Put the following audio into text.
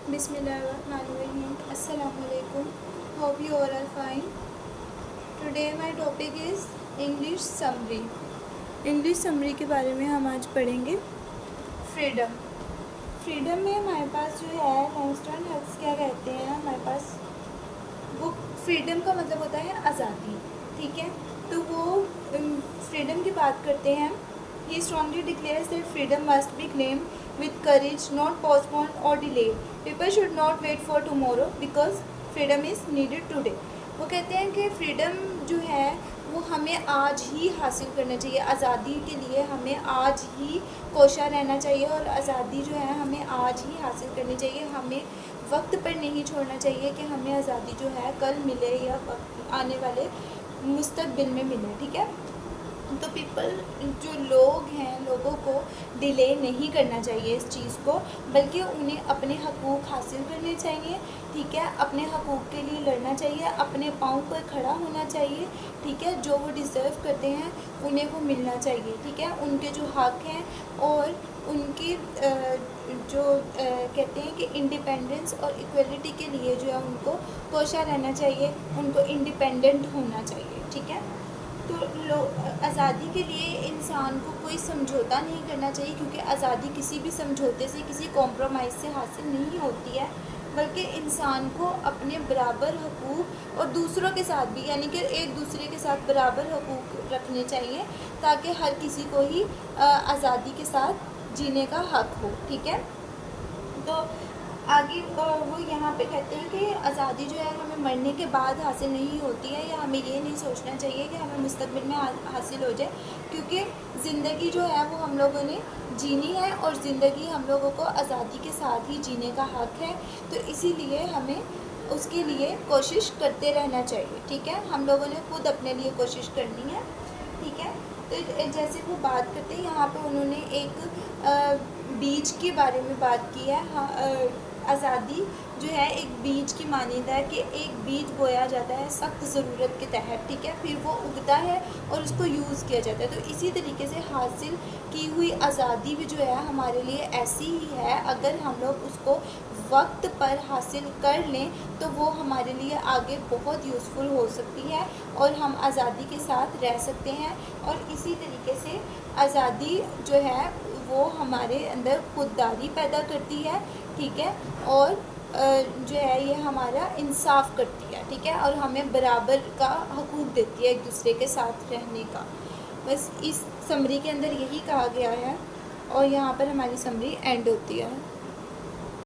Bismillahirrahmanirrahim. Assalamu alaikum. Hope you all are fine. Today my topic is English summary. English summary के बारे में हम आज पढ़ेंगे फ्रीडम. फ्रीडम में हमारे पास जो है नेस्टन हक्स क्या कहते हैं, हमारे पास वो फ्रीडम का मतलब होता है आज़ादी. ठीक है, तो वो फ्रीडम की बात करते हैं. He strongly declares that freedom must be claimed with courage, not postponed or delayed. People should not wait for tomorrow because freedom is needed today. वो कहते हैं कि फ्रीडम जो है वो हमें आज ही हासिल करना चाहिए. आज़ादी के लिए हमें आज ही कोशा रहना चाहिए और आज़ादी जो है हमें आज ही हासिल करनी चाहिए. हमें वक्त पर नहीं छोड़ना चाहिए कि हमें आज़ादी जो है कल मिले या आने वाले मुस्तकबिल में मिले. ठीक है, तो जो लोग हैं, लोगों को डिले नहीं करना चाहिए इस चीज़ को, बल्कि उन्हें अपने हकूक़ हासिल करने चाहिए. ठीक है, अपने हकूक़ के लिए लड़ना चाहिए, अपने पाँव पर खड़ा होना चाहिए. ठीक है, जो वो डिज़र्व करते हैं उन्हें वो मिलना चाहिए. ठीक है, उनके जो हक़ हैं और उनकी जो कहते हैं कि इंडिपेंडेंस और इक्वलिटी के लिए जो है उनको कोशा रहना चाहिए, उनको इंडिपेंडेंट होना चाहिए. ठीक है, तो आज़ादी के लिए इंसान को कोई समझौता नहीं करना चाहिए, क्योंकि आज़ादी किसी भी समझौते से, किसी कॉम्प्रोमाइज़ से हासिल नहीं होती है, बल्कि इंसान को अपने बराबर हकूक़ और दूसरों के साथ भी, यानी कि एक दूसरे के साथ बराबर हकूक़ रखने चाहिए, ताकि हर किसी को ही आज़ादी के साथ जीने का हक़ हो. ठीक है, तो आगे वो यहाँ पे कहते हैं कि आज़ादी जो है हमें मरने के बाद हासिल नहीं होती है, या हमें ये नहीं सोचना चाहिए कि हमें मुस्तकबिल में हासिल हो जाए, क्योंकि ज़िंदगी जो है वो हम लोगों ने जीनी है और ज़िंदगी हम लोगों को आज़ादी के साथ ही जीने का हक़ है. तो इसीलिए हमें उसके लिए कोशिश करते रहना चाहिए. ठीक है, हम लोगों ने खुद अपने लिए कोशिश करनी है. ठीक है, तो जैसे वो बात करते हैं यहाँ पे, उन्होंने एक बीज के बारे में बात की है. आज़ादी जो है एक बीज की मानीदा है कि एक बीज बोया जाता है सख्त ज़रूरत के तहत. ठीक है, फिर वो उगता है और उसको यूज़ किया जाता है. तो इसी तरीके से हासिल की हुई आज़ादी भी जो है हमारे लिए ऐसी ही है. अगर हम लोग उसको वक्त पर हासिल कर लें तो वो हमारे लिए आगे बहुत यूज़फुल हो सकती है और हम आज़ादी के साथ रह सकते हैं. और इसी तरीके से आज़ादी जो है वो हमारे अंदर खुददारी पैदा करती है. ठीक है, और जो है ये हमारा इंसाफ करती है. ठीक है, और हमें बराबर का हकूक़ देती है एक दूसरे के साथ रहने का. बस इस समरी के अंदर यही कहा गया है और यहाँ पर हमारी समरी एंड होती है.